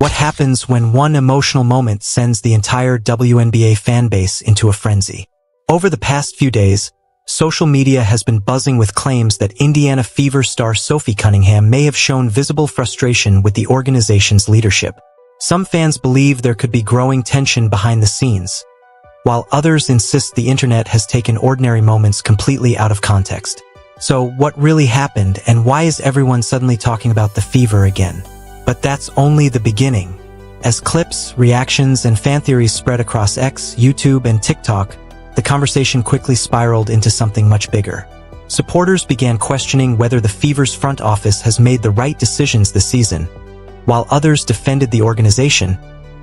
What happens when one emotional moment sends the entire WNBA fanbase into a frenzy? Over the past few days, social media has been buzzing with claims that Indiana Fever star Sophie Cunningham may have shown visible frustration with the organization's leadership. Some fans believe there could be growing tension behind the scenes, while others insist the internet has taken ordinary moments completely out of context. So what really happened, and why is everyone suddenly talking about the Fever again? But that's only the beginning. As clips, reactions, and fan theories spread across X, YouTube, and TikTok, the conversation quickly spiraled into something much bigger. Supporters began questioning whether the Fever's front office has made the right decisions this season, while others defended the organization,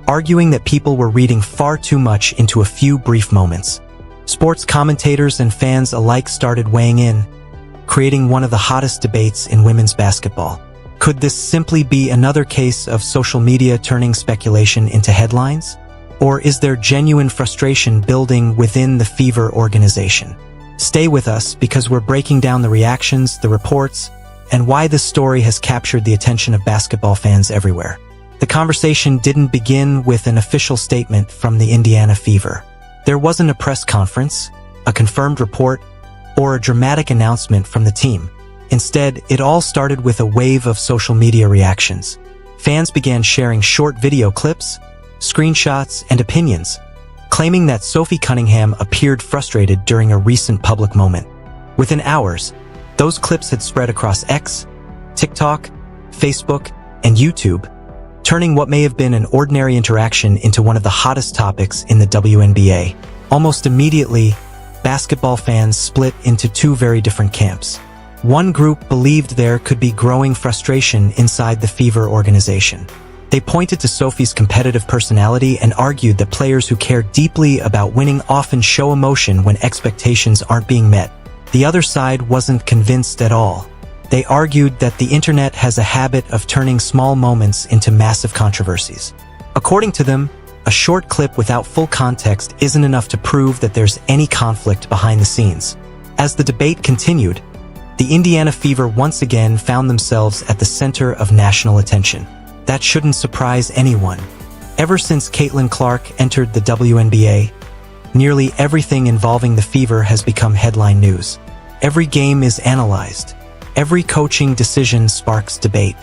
arguing that people were reading far too much into a few brief moments. Sports commentators and fans alike started weighing in, creating one of the hottest debates in women's basketball. Could this simply be another case of social media turning speculation into headlines? Or is there genuine frustration building within the Fever organization? Stay with us because we're breaking down the reactions, the reports, and why this story has captured the attention of basketball fans everywhere. The conversation didn't begin with an official statement from the Indiana Fever. There wasn't a press conference, a confirmed report, or a dramatic announcement from the team. Instead, it all started with a wave of social media reactions. Fans began sharing short video clips, screenshots, and opinions, claiming that Sophie Cunningham appeared frustrated during a recent public moment. Within hours, those clips had spread across X, TikTok, Facebook, and YouTube, turning what may have been an ordinary interaction into one of the hottest topics in the WNBA. Almost immediately, basketball fans split into two very different camps. One group believed there could be growing frustration inside the Fever organization. They pointed to Sophie's competitive personality and argued that players who care deeply about winning often show emotion when expectations aren't being met. The other side wasn't convinced at all. They argued that the internet has a habit of turning small moments into massive controversies. According to them, a short clip without full context isn't enough to prove that there's any conflict behind the scenes. As the debate continued, the Indiana Fever once again found themselves at the center of national attention. That shouldn't surprise anyone. Ever since Caitlin Clark entered the WNBA, nearly everything involving the Fever has become headline news. Every game is analyzed. Every coaching decision sparks debate.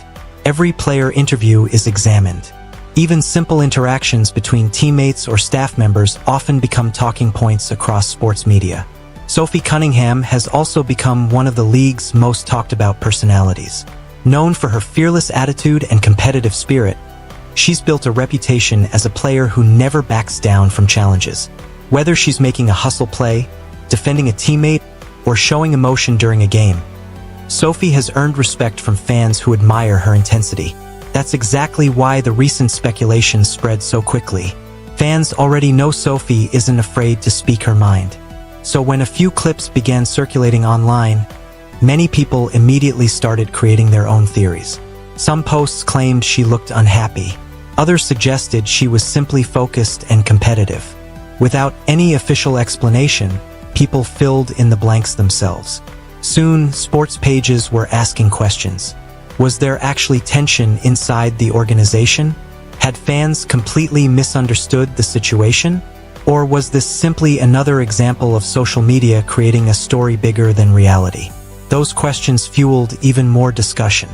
Every player interview is examined. Even simple interactions between teammates or staff members often become talking points across sports media. Sophie Cunningham has also become one of the league's most talked about personalities. Known for her fearless attitude and competitive spirit, she's built a reputation as a player who never backs down from challenges. Whether she's making a hustle play, defending a teammate, or showing emotion during a game, Sophie has earned respect from fans who admire her intensity. That's exactly why the recent speculation spread so quickly. Fans already know Sophie isn't afraid to speak her mind. So when a few clips began circulating online, many people immediately started creating their own theories. Some posts claimed she looked unhappy. Others suggested she was simply focused and competitive. Without any official explanation, people filled in the blanks themselves. Soon, sports pages were asking questions. Was there actually tension inside the organization? Had fans completely misunderstood the situation? Or was this simply another example of social media creating a story bigger than reality? Those questions fueled even more discussion.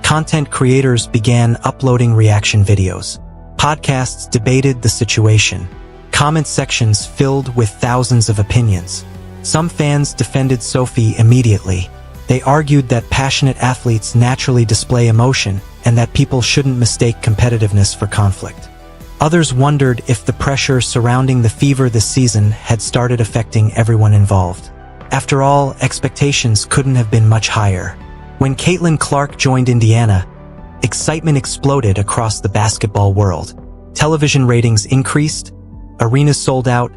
Content creators began uploading reaction videos. Podcasts debated the situation. Comment sections filled with thousands of opinions. Some fans defended Sophie immediately. They argued that passionate athletes naturally display emotion and that people shouldn't mistake competitiveness for conflict. Others wondered if the pressure surrounding the Fever this season had started affecting everyone involved. After all, expectations couldn't have been much higher. When Caitlin Clark joined Indiana, excitement exploded across the basketball world. Television ratings increased, arenas sold out,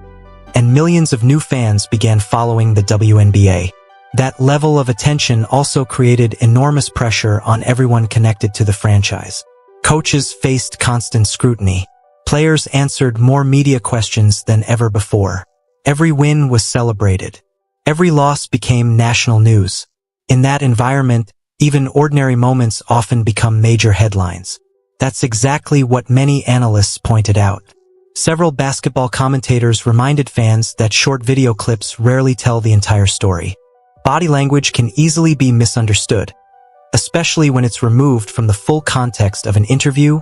and millions of new fans began following the WNBA. That level of attention also created enormous pressure on everyone connected to the franchise. Coaches faced constant scrutiny. Players answered more media questions than ever before. Every win was celebrated. Every loss became national news. In that environment, even ordinary moments often become major headlines. That's exactly what many analysts pointed out. Several basketball commentators reminded fans that short video clips rarely tell the entire story. Body language can easily be misunderstood, especially when it's removed from the full context of an interview,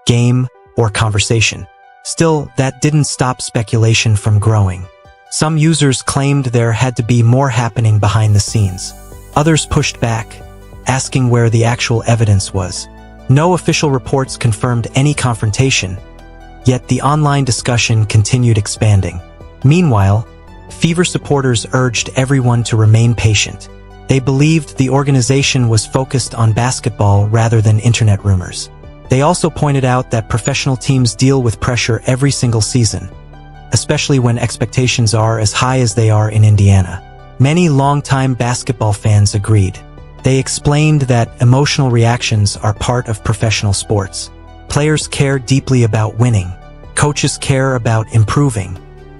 game, or conversation. Still, that didn't stop speculation from growing. Some users claimed there had to be more happening behind the scenes. Others pushed back, asking where the actual evidence was. No official reports confirmed any confrontation, yet the online discussion continued expanding. Meanwhile, Fever supporters urged everyone to remain patient. They believed the organization was focused on basketball rather than internet rumors. They also pointed out that professional teams deal with pressure every single season, especially when expectations are as high as they are in Indiana. Many longtime basketball fans agreed. They explained that emotional reactions are part of professional sports. Players care deeply about winning. Coaches care about improving.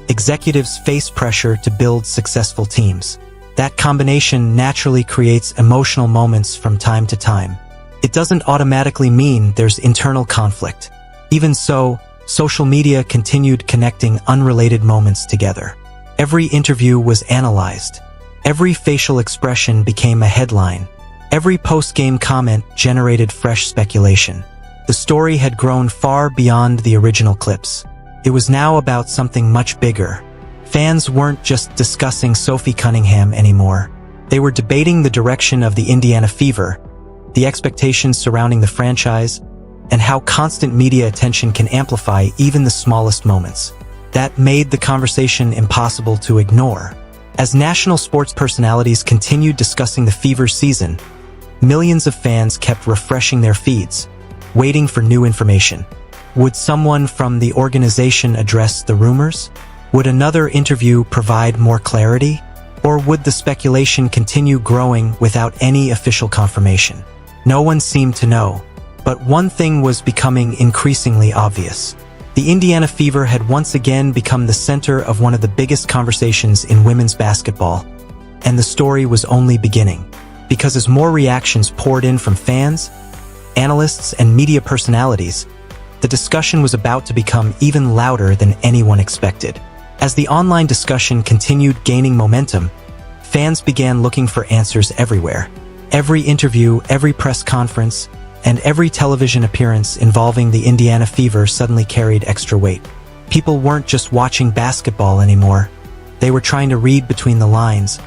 Executives face pressure to build successful teams. That combination naturally creates emotional moments from time to time. It doesn't automatically mean there's internal conflict. Even so, social media continued connecting unrelated moments together. Every interview was analyzed. Every facial expression became a headline. Every post-game comment generated fresh speculation. The story had grown far beyond the original clips. It was now about something much bigger. Fans weren't just discussing Sophie Cunningham anymore. They were debating the direction of the Indiana Fever, the expectations surrounding the franchise, and how constant media attention can amplify even the smallest moments. That made the conversation impossible to ignore. As national sports personalities continued discussing the Fever's season, millions of fans kept refreshing their feeds, waiting for new information. Would someone from the organization address the rumors? Would another interview provide more clarity? Or would the speculation continue growing without any official confirmation? No one seemed to know. But one thing was becoming increasingly obvious. The Indiana Fever had once again become the center of one of the biggest conversations in women's basketball, and the story was only beginning. Because as more reactions poured in from fans, analysts, and media personalities, the discussion was about to become even louder than anyone expected. As the online discussion continued gaining momentum, fans began looking for answers everywhere. Every interview, every press conference, and every television appearance involving the Indiana Fever suddenly carried extra weight. People weren't just watching basketball anymore. They were trying to read between the lines.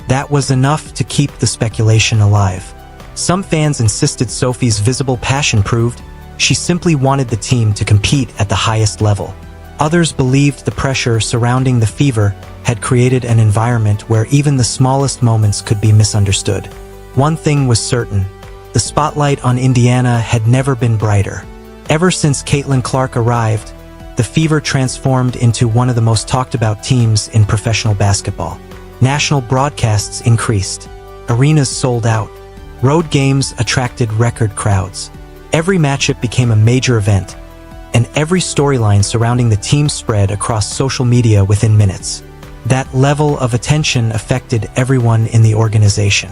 That was enough to keep the speculation alive. Some fans insisted Sophie's visible passion proved she simply wanted the team to compete at the highest level. Others believed the pressure surrounding the Fever had created an environment where even the smallest moments could be misunderstood. One thing was certain: the spotlight on Indiana had never been brighter. Ever since Caitlin Clark arrived, the Fever transformed into one of the most talked about teams in professional basketball. National broadcasts increased. Arenas sold out. Road games attracted record crowds. Every matchup became a major event, and every storyline surrounding the team spread across social media within minutes. That level of attention affected everyone in the organization.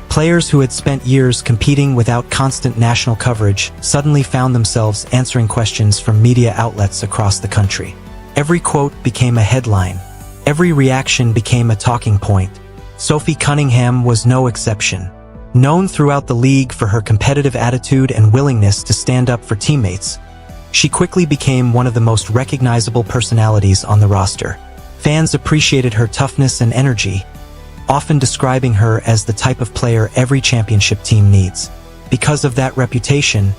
Players who had spent years competing without constant national coverage suddenly found themselves answering questions from media outlets across the country. Every quote became a headline. Every reaction became a talking point. Sophie Cunningham was no exception. Known throughout the league for her competitive attitude and willingness to stand up for teammates, she quickly became one of the most recognizable personalities on the roster. Fans appreciated her toughness and energy, often describing her as the type of player every championship team needs. Because of that reputation,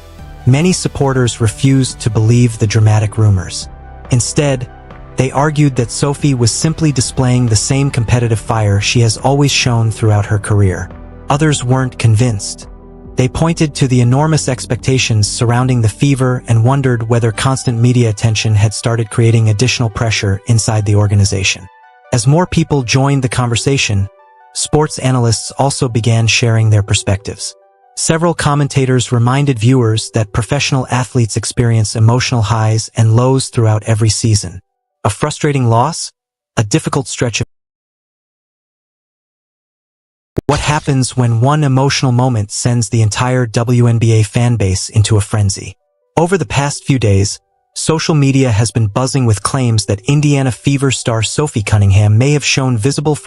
many supporters refused to believe the dramatic rumors. Instead, they argued that Sophie was simply displaying the same competitive fire she has always shown throughout her career. Others weren't convinced. They pointed to the enormous expectations surrounding the Fever and wondered whether constant media attention had started creating additional pressure inside the organization. As more people joined the conversation, sports analysts also began sharing their perspectives. Several commentators reminded viewers that professional athletes experience emotional highs and lows throughout every season. A frustrating loss, a difficult stretch of what happens when one emotional moment sends the entire WNBA fanbase into a frenzy. Over the past few days, social media has been buzzing with claims that Indiana Fever star Sophie Cunningham may have shown visible frustration